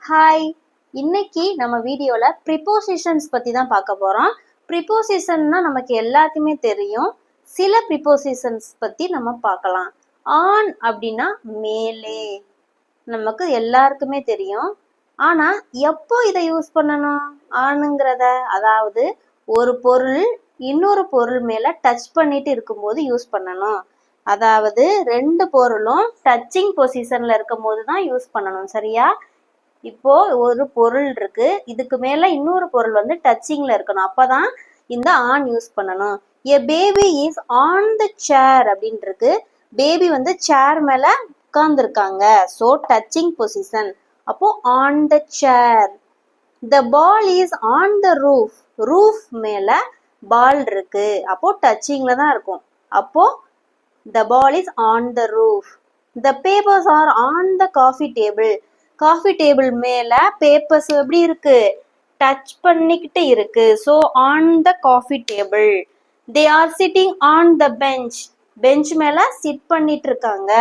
Hi, இன்னைக்கு நம்ம வீடியோல ப்ரிப்போசிஷன்ஸ் பத்தி தான் பார்க்க போறோம். ப்ரிப்போசிஷன்னா நமக்கு எல்லாருக்குமே தெரியும். சில ப்ரிப்போசிஷன்ஸ் பத்தி நம்ம பார்க்கலாம். ஆன் அப்படின்னா மேலே, நமக்கு எல்லாருக்குமே தெரியும். ஆனா எப்போ இதை யூஸ் பண்ணணும் ஆனுங்கிறத? அதாவது ஒரு பொருள் இன்னொரு பொருள் மேல டச் பண்ணிட்டு இருக்கும்போது யூஸ் பண்ணணும். அதாவது ரெண்டு பொருளும் டச்சிங் பொசிஷன்ல இருக்கும் போது தான் யூஸ் பண்ணணும். சரியா? இப்போ ஒரு பொருள் இருக்கு, இதுக்கு மேல இன்னொரு பொருள் வந்து டச்சிங்ல இருக்கணும், அப்பதான் இந்த ஆன் யூஸ் பண்ணணும். A baby is on the chair அப்படின்னு இருக்கு. பேபி வந்து சேர் மேல உட்கார்ந்துருக்காங்க, ஸோ டச்சிங் பொசிஷன். அப்போ on the chair. The ball is on the roof. Roof மேல பால் இருக்கு, அப்போ டச்சிங்ல தான் இருக்கும். அப்போ the ball is on the roof. The papers are on the coffee table. Coffee table மேல பேப்பர்ஸ் எப்படி இருக்கு? டச் பண்ணிக்கிட்டு இருக்கு, so on the coffee table. They are sitting on the bench. Bench மேல சிட் பண்ணிட்டு இருக்காங்க.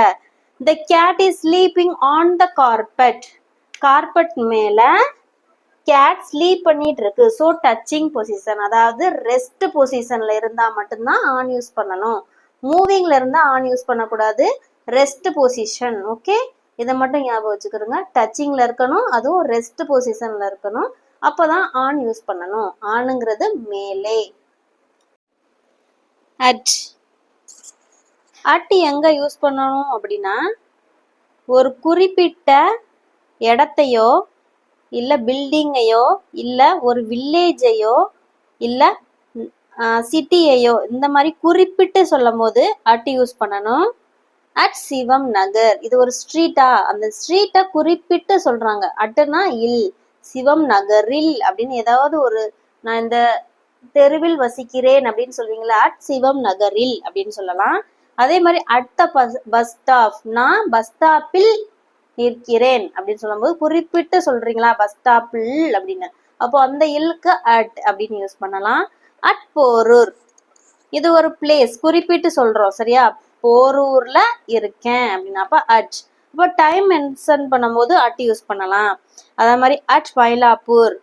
The cat is sleeping on the carpet. Carpet மேல cat sleep பண்ணிட்டு இருக்கு, ஸோ டச்சிங் பொசிஷன். அதாவது ரெஸ்ட் பொசிஷன்ல இருந்தா மட்டும்தான் ஆன் யூஸ் பண்ணணும். மூவிங்ல இருந்தா ஆன் யூஸ் பண்ணக்கூடாது. Rest position. ஓகே, இதை மட்டும் ஞாபகம் வச்சுக்கிறோங்க. டச்சிங்ல இருக்கணும், அதுவும் ரெஸ்ட் பொசிஷன்ல இருக்கணும், அப்பதான் ஆன் யூஸ் பண்ணணும். ஆனுங்கிறது மேலே. அட். அட் எங்க யூஸ் பண்ணணும் அப்படின்னா, ஒரு குறிப்பிட்ட இடத்தையோ இல்ல பில்டிங்கையோ இல்ல ஒரு வில்லேஜையோ இல்ல சிட்டியையோ இந்த மாதிரி குறிப்பிட்டு சொல்லும் போது அட் யூஸ் பண்ணணும். அட் சிவம் நகர். இது ஒரு ஸ்ட்ரீட்டா, அந்த ஸ்ட்ரீட்டை குறிப்பிட்டு சொல்றாங்க. அட்டுனா இல், சிவம் நகரில் அப்படின்னு ஏதாவது ஒரு, நான் இந்த தெருவில் வசிக்கிறேன் அப்படின்னு சொல்றீங்களா, அட் சிவம் நகரில் அப்படின்னு சொல்லலாம். அதே மாதிரி அட் த பஸ் ஸ்டாப், நான் பஸ் ஸ்டாப்பில் நிற்கிறேன் அப்படின்னு சொல்லும் போது குறிப்பிட்டு சொல்றீங்களா பஸ் ஸ்டாப்பில் அப்படின்னு, அப்போ அந்த இல்க்கு அட் அப்படின்னு யூஸ் பண்ணலாம். அட் போரூர், இது ஒரு பிளேஸ் குறிப்பிட்டு சொல்றோம். சரியா? போரூர்ல இருக்கேன் அப்படின்னா அப்ப அட். இப்போ டைம் மென்ஷன் பண்ணும்போது அட் யூஸ் பண்ணலாம். அதே மாதிரி at Mylapore,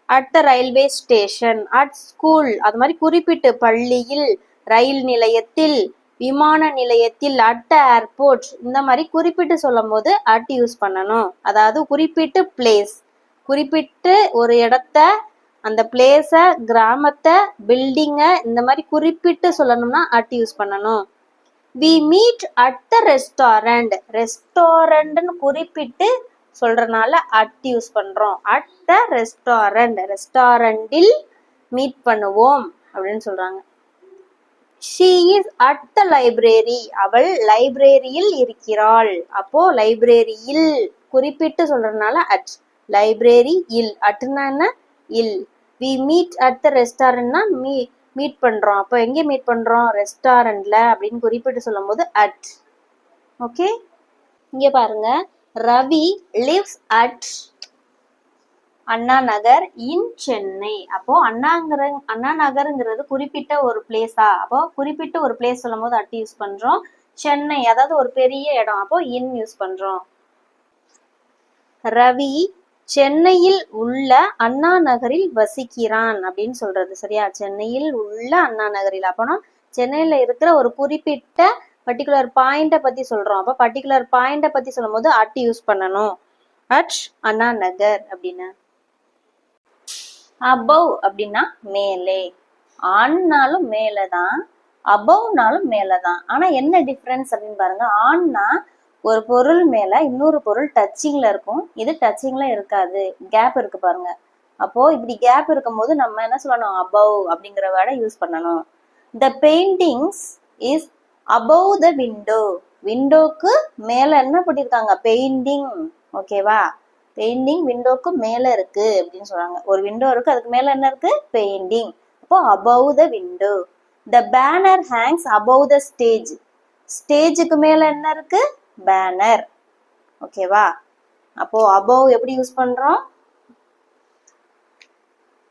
at the railway station, at school, அது மாதிரி குறிப்பிட்டு பள்ளியில், ரயில் நிலையத்தில், விமான நிலையத்தில், அட் த ஏர்போர்ட், இந்த மாதிரி குறிப்பிட்டு சொல்லும் போது அட் யூஸ் பண்ணணும். அதாவது குறிப்பிட்டு பிளேஸ், குறிப்பிட்டு ஒரு இடத்த, அந்த பிளேஸ, கிராமத்தை, பில்டிங்க இந்த மாதிரி குறிப்பிட்டு சொல்லணும்னா அட் யூஸ் பண்ணணும். We meet at the restaurant. ரெஸ்டாரண்ட்னு குறிப்பிட்டு சொல்றதுனால அட் யூஸ் பண்றோம். அட் த ரெஸ்டாரண்ட், ரெஸ்டாரண்டில் மீட் பண்ணுவோம் அப்படின்னு சொல்றாங்க. She is at the library. அவள் லைப்ரரியில் இருக்கிறாள். அப்போ லைப்ரரியில் குறிப்பிட்டு சொல்றதுனால அட். லைப்ரரி இல், அட்னா என்ன? இல். வி மீட் அட் த ரெஸ்டாரண்ட்னா மீட் பண்றோம். அப்போ எங்கே மீட் பண்றோம்? ரெஸ்டாரண்ட்ல அப்படின்னு குறிப்பிட்டு சொல்லும் போது அட். ஓகே, இங்க பாருங்க. ரவி லிவ்ஸ் அட் அண்ணா நகர் இன் சென்னை. அப்போ அண்ணா நகருங்கிறது குறிப்பிட்ட ஒரு பிளேஸா, அப்போ குறிப்பிட்ட ஒரு பிளேஸ் சொல்லும் போது அட் யூஸ் பண்றோம். சென்னை அதாவது ஒரு பெரிய இடம், அப்போ இன் யூஸ் பண்றோம். ரவி சென்னையில் உள்ள அண்ணா நகரில் வசிக்கிறான் அப்படின்னு சொல்றது. சரியா? சென்னையில் உள்ள அண்ணா நகரில், அப்போனா சென்னையில இருக்கிற ஒரு குறிப்பிட்ட பர்டிகுலர் பாயிண்ட பத்தி சொல்றோம். அப்ப பர்டிகுலர் பாயிண்ட பத்தி சொல்லும் போது அட் யூஸ் பண்ணணும். அட் அண்ணா நகர் அப்படின்னு. அபவ் அப்படின்னா மேலே. ஆன்னாலும் மேலதான், அபவ்னாலும் மேலதான். ஆனா என்ன டிஃபரன்ஸ் அப்படின்னு பாருங்க. ஆன்னா ஒரு பொருள் மேல இன்னொரு பொருள் டச்சிங்ல இருக்கும், இது டச்சிங்ல இருக்காது, கேப் இருக்கு பாருங்க. அப்போ இப்படி கேப் இருக்கும் போது நம்ம என்ன சொல்லணும்? அபவ் அப்படிங்கிற வேர்டை யூஸ் பண்ணணும். The paintings is above the window. விண்டோக்கு மேல என்ன பண்ணிருக்காங்க? பெயிண்டிங். ஓகேவா? பெயிண்டிங் விண்டோக்கு மேல இருக்கு அப்படின்னு சொல்றாங்க. ஒரு விண்டோ இருக்கு, அதுக்கு மேல என்ன இருக்கு? பெயிண்டிங். அப்போ above the window. The banner Hanks above the stage. ஸ்டேஜுக்கு மேல என்ன இருக்கு? பேனர். ஓகேவா? அப்போ அபவ் எப்படி யூஸ் பண்றோம்?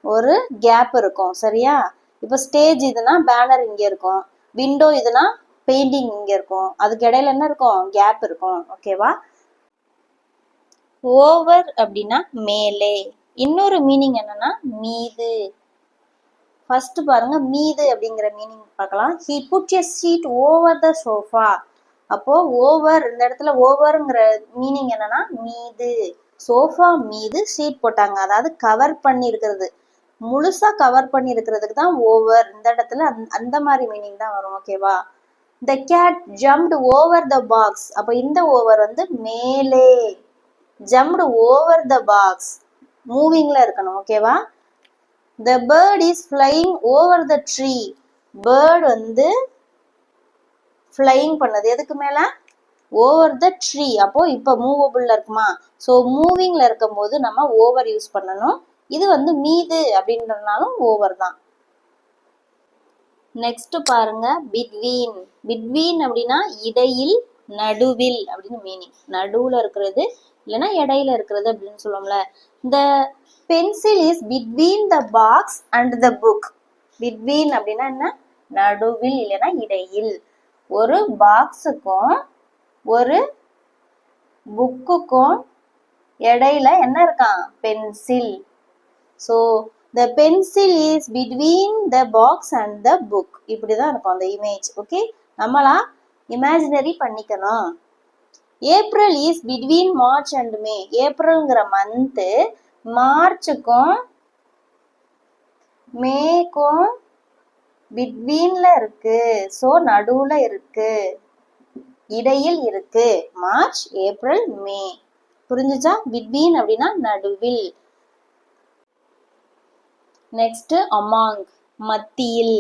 ஒரு கேப் இருக்கும். சரியா? இப்போ ஸ்டேஜ் இதுனா பேனர் இங்க இருக்கும், விண்டோ இதுனா பெயிண்டிங் இங்க இருக்கும், அதுக்கு இடையில என்ன இருக்கும்? கேப் இருக்கும். ஓகேவா? ஓவர் அப்படின்னா மேலே. இன்னொரு மீனிங் என்னன்னா மீது. ஃபர்ஸ்ட் பாருங்க, மீது அப்படிங்கிற மீனிங் பார்க்கலாம். he put a sheet over the sofa. அப்போ ஓவர், இந்த இடத்துல ஓவர்ங்கிற மீனிங் என்னன்னா மீது. சோஃபா மீது ஷீட் போட்டாங்க, அதாவது கவர் பண்ணி இருக்கிறது, முழுசா கவர் பண்ணி இருக்கிறதுக்கு தான் ஓவர். இந்த இடத்துல அந்த மாதிரி மீனிங் தான் வரும். ஓகேவா? the cat jumped over the box. அப்போ இந்த ஓவர் வந்து மேலே. jumped over the box மூவிங்ல இருக்கணும். ஓகேவா? the bird is flying over the tree. bird வந்து flying பண்ணது எதுக்கு மேல? over the tree. அப்போ இப்போ மூவபிள்ல இருக்குமா? ஸோ மூவிங்ல இருக்கும் போது நம்ம ஓவர் யூஸ் பண்ணணும். இது வந்து மீது அப்படின்றனாலும் ஓவர் தான். நெக்ஸ்ட் பாருங்க, பிட்வீன். பிட்வீன் அப்படின்னா இடையில், நடுவில் அப்படின்னு மீனிங். நடுவுல இருக்கிறது இல்லைன்னா இடையில இருக்கிறது அப்படின்னு சொல்லுவோம்ல. இந்த pencil is between the box and the book. Between அப்படின்னா என்ன? நடுவில் இல்லைன்னா இடையில். ஒரு பாக்ஸுக்கும் ஒரு புக்குக்கும் இடையில என்ன இருக்கான்? Pencil. So the pencil is between the box and the book. இப்படிதான் இருக்கும் அந்த இமேஜ். ஓகே, நம்மளா இமேஜினரி பண்ணிக்கணும். April is between March and May. ஏப்ரல்ங்கிற மந்த் மார்ச்சுக்கும் மேக்கும் பிட்வீன்ல இருக்கு. ஸோ நடுவுல இருக்கு, இடையில் இருக்கு. March, April, May. புரிஞ்சுச்சா? பிட்வீன் அப்படின்னா நடுவில். நெக்ஸ்ட் அமாங், மத்தியில்.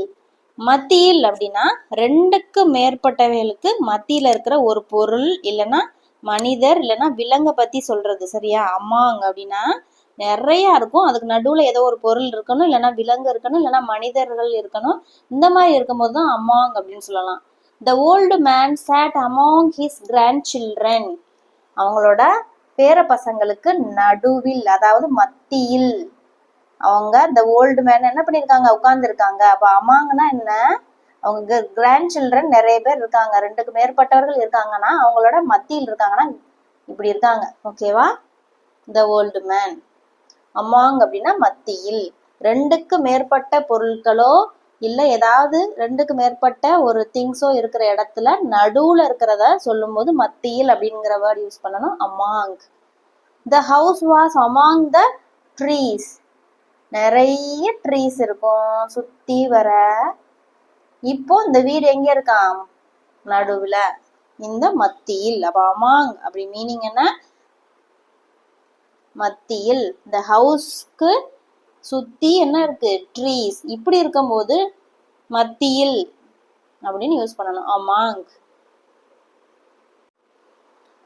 மத்தியில் அப்படின்னா ரெண்டுக்கு மேற்பட்டவைகளுக்கு மத்தியில இருக்கிற ஒரு பொருள் இல்லைன்னா மனிதர் இல்லைன்னா விலங்கை பத்தி சொல்றது. சரியா? அமாங் அப்படின்னா நிறைய இருக்கும், அதுக்கு நடுவுல ஏதோ ஒரு பொருள் இருக்கணும், இல்லைன்னா விலங்கு இருக்கணும், இல்லைன்னா மனிதர்கள் இருக்கணும். இந்த மாதிரி இருக்கும்போது தான் அமாங் அப்படின்னு சொல்லலாம். the old man sat among his grandchildren. அவங்களோட பேர பசங்களுக்கு நடுவில், அதாவது மத்தியில். அவங்க the old man என்ன பண்ணிருக்காங்க? உட்கார்ந்து இருக்காங்க. அப்ப அமாங்கன்னா என்ன? அவங்க கிராண்ட் சில்ட்ரன் நிறைய பேர் இருக்காங்க, ரெண்டுக்கு மேற்பட்டவர்கள் இருக்காங்கன்னா அவங்களோட மத்தியில் இருக்காங்கன்னா இப்படி இருக்காங்க. ஓகேவா? the old man. அமாங் அப்படின்னா மத்தியில். ரெண்டுக்கு மேற்பட்ட பொருட்களோ இல்ல ஏதாவது ரெண்டுக்கு மேற்பட்ட ஒரு திங்ஸோ இருக்கிற இடத்துல நடுவுல இருக்கிறத சொல்லும் போது மத்தியில் அப்படிங்கிற வேர்ட் யூஸ் பண்ணணும், among. the house was among the trees. நிறைய ட்ரீஸ் இருக்கும் சுத்தி வர. இப்போ இந்த வீடு எங்க இருக்கான்? நடுவுல, இந்த மத்தியில். அப்ப அமாங் அப்படி மீனிங் என்ன? மத்தியில். இந்த ஹவுஸ்க்கு சுத்தி என்ன இருக்கு? ட்ரீஸ். இப்படி இருக்கும்போது மத்தியில் அப்படின்னு யூஸ் பண்ணணும், அமாங்.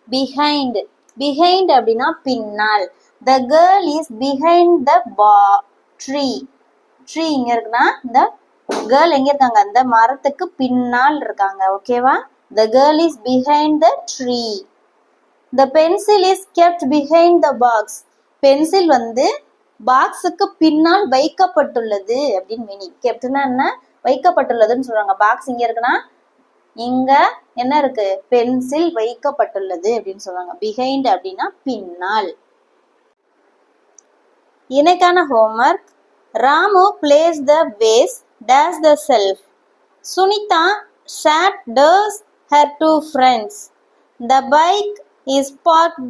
பிஹைண்ட். பிஹைண்ட் அப்படின்னா பின்னால். the girl is behind the tree. Tree இங்க இருக்குன்னா இந்த கேர்ள் எங்க இருக்காங்க? அந்த மரத்துக்கு பின்னால் இருக்காங்க. ஓகேவா? the girl is behind the tree. the pencil is kept behind the box. Pencil வந்து பாக்ஸுக்கு பின்னால் வைக்கப்பட்டுள்ளது அப்படின்னு மீனிங். கெப்ட்னா என்ன? வைக்கப்பட்டுள்ளதுன்னு சொல்றாங்க. பாக்ஸ் இங்க இருக்குன்னா இங்க என்ன இருக்கு? பென்சில் வைக்கப்பட்டுள்ளது அப்படின்னு சொல்றாங்க. பிஹைண்ட் அப்படின்னா பின்னால். இன்னைக்கான homework, Ramu plays the vase dash the shelf. Sunita sat dash her two friends. The bike is parked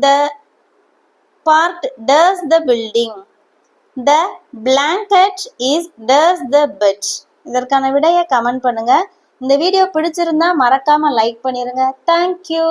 dash the building. The blanket is dash the bed. இதற்கான விடையை கமெண்ட் பண்ணுங்க. இந்த வீடியோ பிடிச்சிருந்தா மறக்காம லைக் பண்ணிருங்க. தேங்க்யூ.